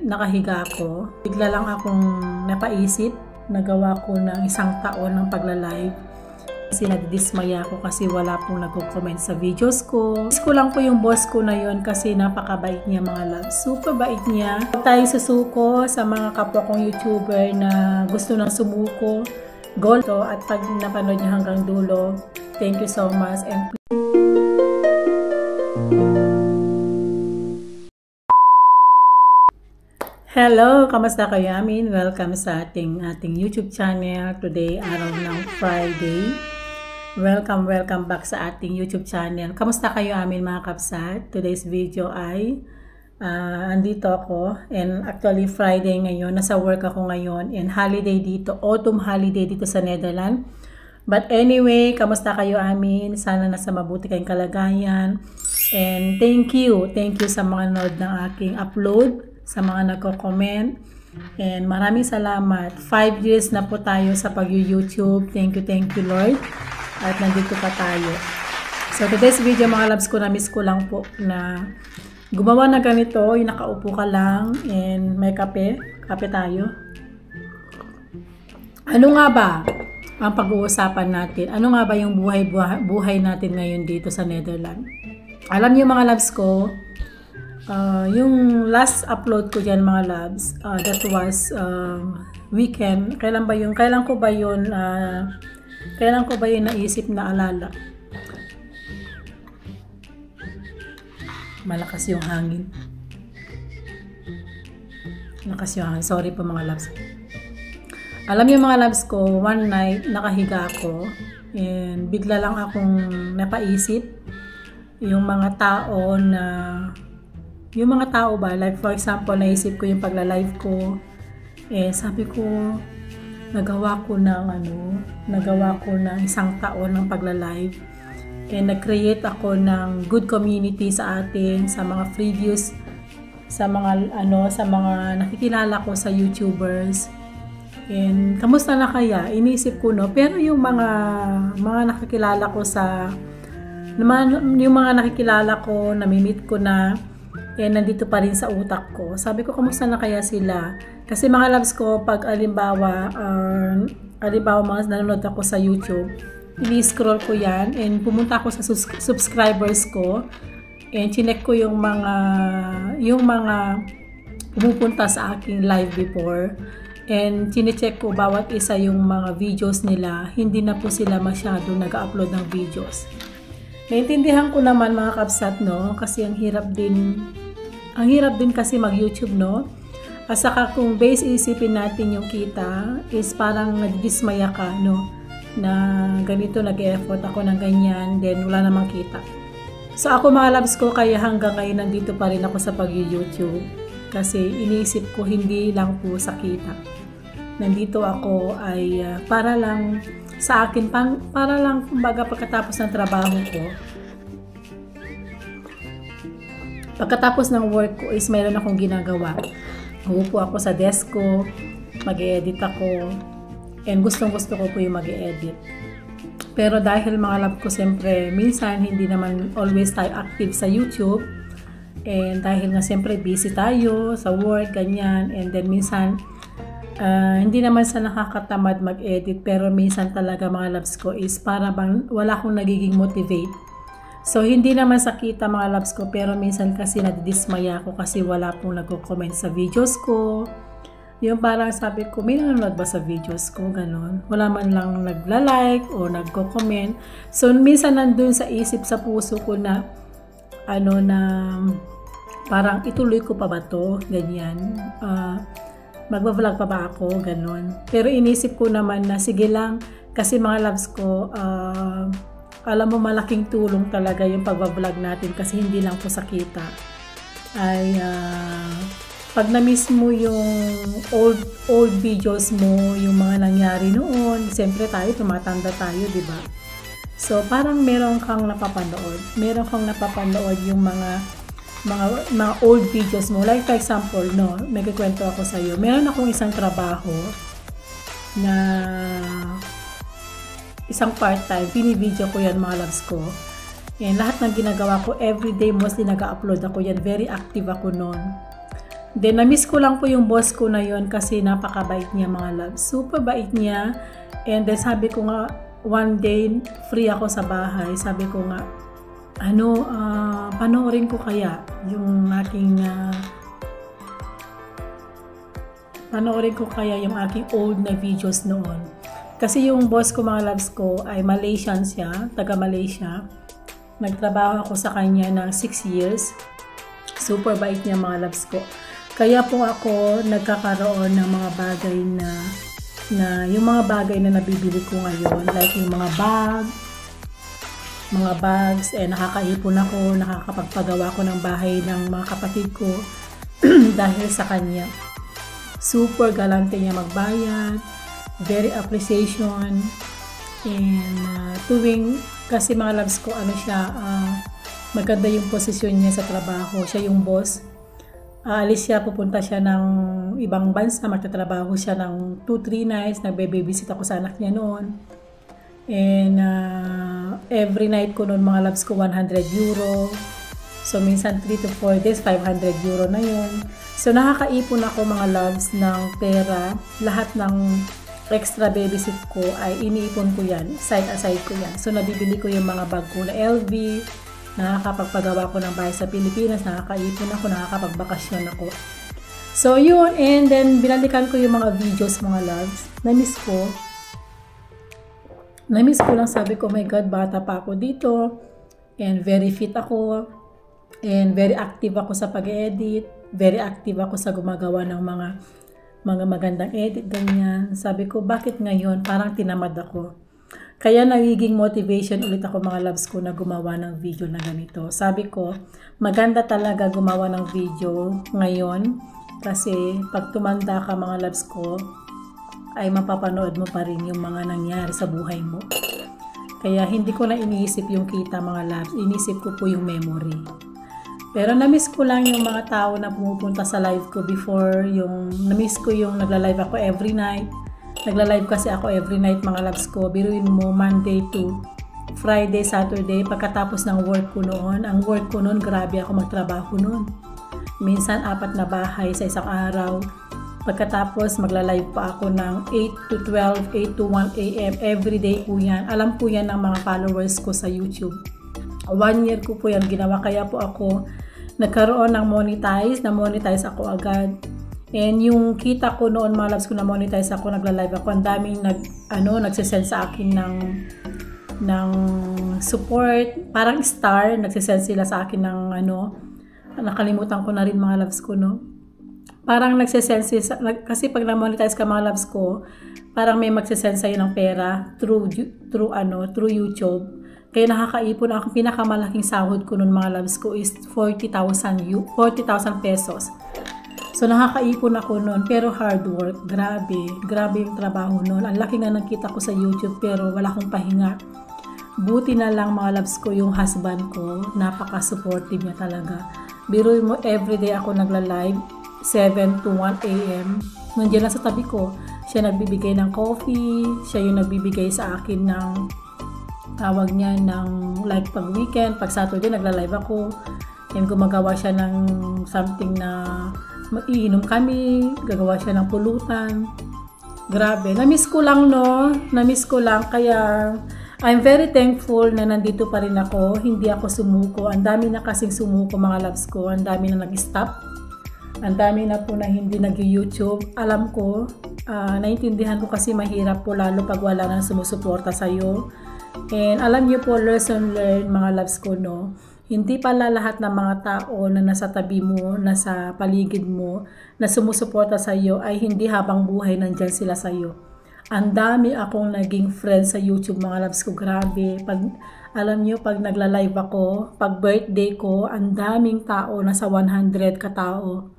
Nakahiga ako. Bigla lang akong napaisip. Nagawa ko ng 1 taon ng pagla-live. Kasi nadidismaya ako kasi wala pong nagko-comment sa videos ko. Miss ko lang po yung boss ko na yon kasi napakabait niya mga loves. Super bait niya. Huwag tayong susuko sa mga kapwa kong YouTuber na gusto nang sumuko. Goal to at pag napanood niyo hanggang dulo, thank you so much. And hello! Kamusta kayo amin? Welcome sa ating YouTube channel. Today, araw ng Friday. Welcome back sa ating YouTube channel. Kamusta kayo amin mga kapsat? Today's video ay andito ako. And actually, Friday ngayon. Nasa work ako ngayon. And holiday dito. Autumn holiday dito sa Netherlands. But anyway, kamusta kayo amin? Sana nasa mabuti kayong kalagayan. And thank you. Thank you sa mga nanood ng aking upload. Sa mga nagko-comment. And maraming salamat. 5 years na po tayo sa pag-YouTube. Thank you Lord. At nandito pa tayo. So today's video mga loves ko, na-miss ko lang po na gumawa na ganito. Yung nakaupo ka lang and may kape. Kape tayo. Ano nga ba ang pag-uusapan natin? Ano nga ba yung buhay natin ngayon dito sa Netherlands? Alam niyo mga loves ko, yung last upload ko dyan mga loves, that was weekend. Kailan ko ba yun naisip na alala? Malakas yung hangin. Sorry po mga loves. Alam niyo mga loves ko, one night nakahiga ako and bigla lang akong napaisip yung mga tao ba, like for example, naisip ko yung pagla-live ko, sabi ko, nagawa ko ng 1 taon ng pagla-live, nag-create ako ng good community sa atin, sa mga previews, sa mga nakikilala ko sa YouTubers, and kamusta na kaya, inisip ko pero yung mga nakikilala ko nami-meet ko na, nandito pa rin sa utak ko. Sabi ko, kamusta na kaya sila? Kasi mga loves ko, pag alimbawa mga nanonood ako sa YouTube, ini-scroll ko yan, and pumunta ako sa subscribers ko, and chinek ko yung mga pumupunta sa aking live before, and chinecheck ko bawat isa yung mga videos nila. Hindi na po sila masyado nag-upload ng videos. Naintindihan ko naman mga kapsat, no? Kasi ang hirap din kasi mag-YouTube, no? At saka kung base isipin natin yung kita, is parang nadidismaya ka, no? Na ganito, nag-effort ako ng ganyan, then wala namang kita. So ako mga loves ko, kaya hanggang ngayon nandito pa rin ako sa pag-YouTube. Kasi iniisip ko hindi lang po sa kita. Nandito ako ay para lang sa akin, para lang kumbaga pagkatapos ng trabaho ko, pagkatapos ng work ko is mayroon akong ginagawa. Uupo ako sa desk ko, mag-e-edit ako, and gustong gusto ko po yung mag-e-edit. Pero dahil mga love ko, siyempre minsan hindi naman always tayo active sa YouTube, and dahil nga siyempre busy tayo sa work, ganyan, and then minsan hindi naman sa nakakatamad mag-edit, pero minsan talaga mga loves ko is para bang wala akong nagiging motivate. So hindi naman sa kita mga loves ko, pero minsan kasi nadidismaya ako kasi wala pong nagko-comment sa videos ko. Yung parang sabi ko, may nanonood ba sa videos ko? Ganon. Wala man lang nagla-like o nagko-comment. So minsan nandun sa isip, sa puso ko na na parang ituloy ko pa ba to? Ganyan. Magbablog pa ba ako? Ganon. Pero inisip ko naman na sige lang, kasi mga loves ko, alam mo malaking tulong talaga yung pagbablog natin kasi hindi lang po sa kita. Ay, pag na-miss mo yung old videos mo, yung mga nangyari noon, siyempre tayo, tumatanda tayo, di ba? So, parang meron kang napapanood. Meron kang napapanood yung mga old videos mo. Like for example, no, may kikwento ako sa iyo. Meron akong isang trabaho na isang part-time. Bini-video ko yan mga loves ko. And lahat ng ginagawa ko, everyday mostly nag-upload ako yan. Very active ako noon. Then, na-miss ko lang po yung boss ko na yon kasi napakabait niya mga loves. Super bait niya. And then, sabi ko nga, one day, free ako sa bahay. Sabi ko nga, panoorin ko kaya yung aking, old na videos noon. Kasi yung boss ko mga loves ko ay Malaysian siya, taga Malaysia. Nagtrabaho ako sa kanya ng 6 years. Super bait niya mga loves ko. Kaya po ako nagkakaroon ng mga bagay yung mga bagay na nabibili ko ngayon, like yung mga bags, nakakaipon ako, nakakapagpagawa ko ng bahay ng mga kapatid ko dahil sa kanya. Super galante niya magbayad, very appreciation, and kasi mga loves ko, maganda yung posisyon niya sa trabaho, siya yung boss. Alis siya, pupunta siya ng ibang bansa, magtatrabaho siya ng 2-3 nights, nagbe-babysit ako sa anak niya noon. And every night ko noon mga loves ko 100 euro. So minsan 3 to 4 days, 500 euro na yun. So nakakaipon ako mga loves ng pera. Lahat ng extra babysit ko ay iniipon ko yan, side aside ko yan. So nabibili ko yung mga bag ko na LV, nakakapagpagawa ko ng bahay sa Pilipinas, nakakaipon ako, nakakapagbakasyon ako. So yun, and then binalikan ko yung mga videos mga loves. Na-miss ko lang, sabi ko, oh my God, bata pa ako dito, and very fit ako, and very active ako sa pag-edit, very active ako sa gumagawa ng mga magandang edit, ganyan. Sabi ko, bakit ngayon parang tinamad ako? Kaya nagiging motivation ulit ako mga loves ko na gumawa ng video na ganito. Sabi ko, maganda talaga gumawa ng video ngayon kasi pag tumanda ka mga loves ko, ay mapapanood mo pa rin yung mga nangyari sa buhay mo. Kaya hindi ko na iniisip yung kita mga loves, inisip ko po yung memory. Pero na-miss ko lang yung mga tao na pumupunta sa live ko before, na-miss ko yung nagla-live ako every night. Nagla-live kasi ako every night mga loves ko. Biruin mo Monday to Friday, Saturday. Pagkatapos ng work ko noon. Ang work ko noon, grabe ako magtrabaho noon. Minsan 4 na bahay sa isang araw. Pagkatapos magla-live pa ako ng 8 to 12, 8 to 1 a.m. Every day po yan. Alam po yan ng mga followers ko sa YouTube. 1 year ko po yan ginawa. Kaya po ako nagkaroon ng na-monetize ako agad. And yung kita ko noon mga loves ko na monetize ako, nagla-live ako, ang daming nagsisend sa akin ng support, parang star, nagsisend sila sa akin ng nakalimutan ko na rin mga loves ko, no? Parang nagsisend sila, kasi pag na-monetize ka mga loves ko, parang may magsisend sa'yo ng pera through YouTube. Kaya nakakaipon ako. Pinakamalaking sahod ko noon mga loves ko is 40,000 pesos. So, nakakaipon ako noon, pero hard work, grabe yung trabaho noon. Ang laki nga nakita ko sa YouTube, pero wala akong pahinga. Buti na lang mga loves ko, yung husband ko, napaka-supportive niya talaga. Biruin mo, everyday ako nagla-live, 7 to 1 a.m. Nandiyan lang sa tabi ko, siya nagbibigay ng coffee, siya yung nagbibigay sa akin ng, tawag niya, ng like pag weekend, pag Saturday, nagla-live ako. And gumagawa siya ng something na iinom kami, gagawa siya ng pulutan. Grabe, na-miss ko lang kaya I'm very thankful na nandito pa rin ako, hindi ako sumuko. Ang dami na kasing sumuko mga loves ko, ang dami na nag-stop, ang dami na po na hindi nag-YouTube. Alam ko, naintindihan ko kasi mahirap po lalo pag wala nang sumusuporta sa'yo. And alam niyo po, lesson learned mga loves ko, no? Hindi pala lahat ng mga tao na nasa tabi mo, nasa paligid mo, na sumusuporta sa iyo ay hindi habang buhay nandyan sila sa iyo. Ang dami akong naging friends sa YouTube mga loves ko, grabe. Alam niyo, pag nagla-live ako, pag birthday ko, ang daming tao, nasa 100 katao.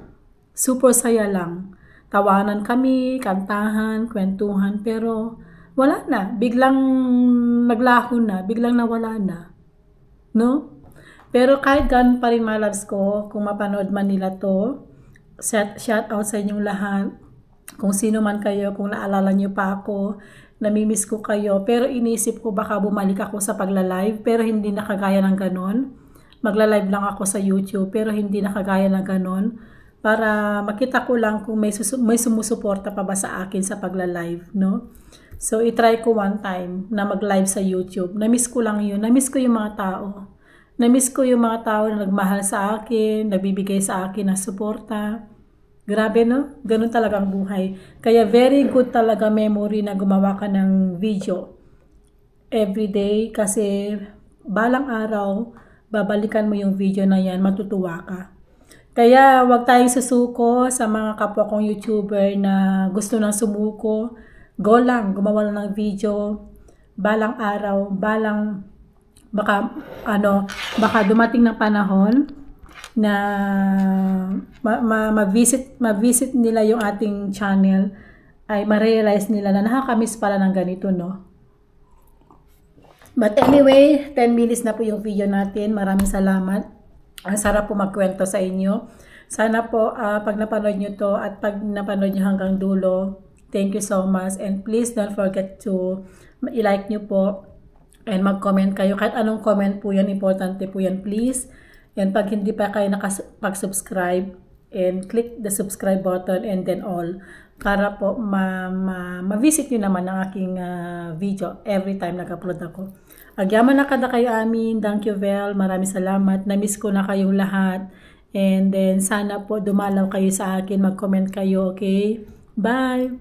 Super saya lang. Tawanan kami, kantahan, kwentuhan, pero wala na. Biglang naglaho na, biglang nawala na. No? Pero kahit ganun pa rin mga loves ko, kung mapanood man nila to, shout out sa inyong lahat. Kung sino man kayo, kung naalala nyo pa ako, namimiss ko kayo. Pero inisip ko baka bumalik ako sa pagla-live, pero hindi nakagaya ng ganun. Magla-live lang ako sa YouTube, pero hindi nakagaya ng ganun. para makita ko lang kung may sumusuporta pa ba sa akin sa pagla-live, no? So, itry ko one time na mag-live sa YouTube. Na-miss ko lang yun. Na-miss ko yung mga tao. Na-miss ko yung mga tao na nagmahal sa akin, nagbibigay sa akin ng suporta. Grabe, no? Ganun talaga ang buhay. Kaya very good talaga memory na gumawa ka ng video everyday kasi balang araw, babalikan mo yung video na yan, matutuwa ka. Kaya wag tayong susuko sa mga kapwa kong YouTuber na gusto nang sumuko. Go lang, gumawa lang ng video. Balang araw, baka dumating ng panahon na ma-visit nila yung ating channel, ay ma-realize nila na nakakamiss pala ng ganito, no? But anyway, 10 minutes na po yung video natin. Maraming salamat. Ang sarap po magkwento sa inyo. Sana po pag napanood nyo to at pag napanood nyo hanggang dulo, thank you so much. And please don't forget to i-like nyo po and mag-comment kayo. Kahit anong comment po yan, importante po yan, please. And pag hindi pa kayo nakapag-subscribe, and click the subscribe button and then all. Para po ma-visit nyo naman ang aking video every time nag-upload ako. Agyaman na kada kayo amin. Thank you, Vel. Maraming salamat. Na-miss ko na kayong lahat. And then, sana po dumalaw kayo sa akin. Mag-comment kayo, okay? Bye!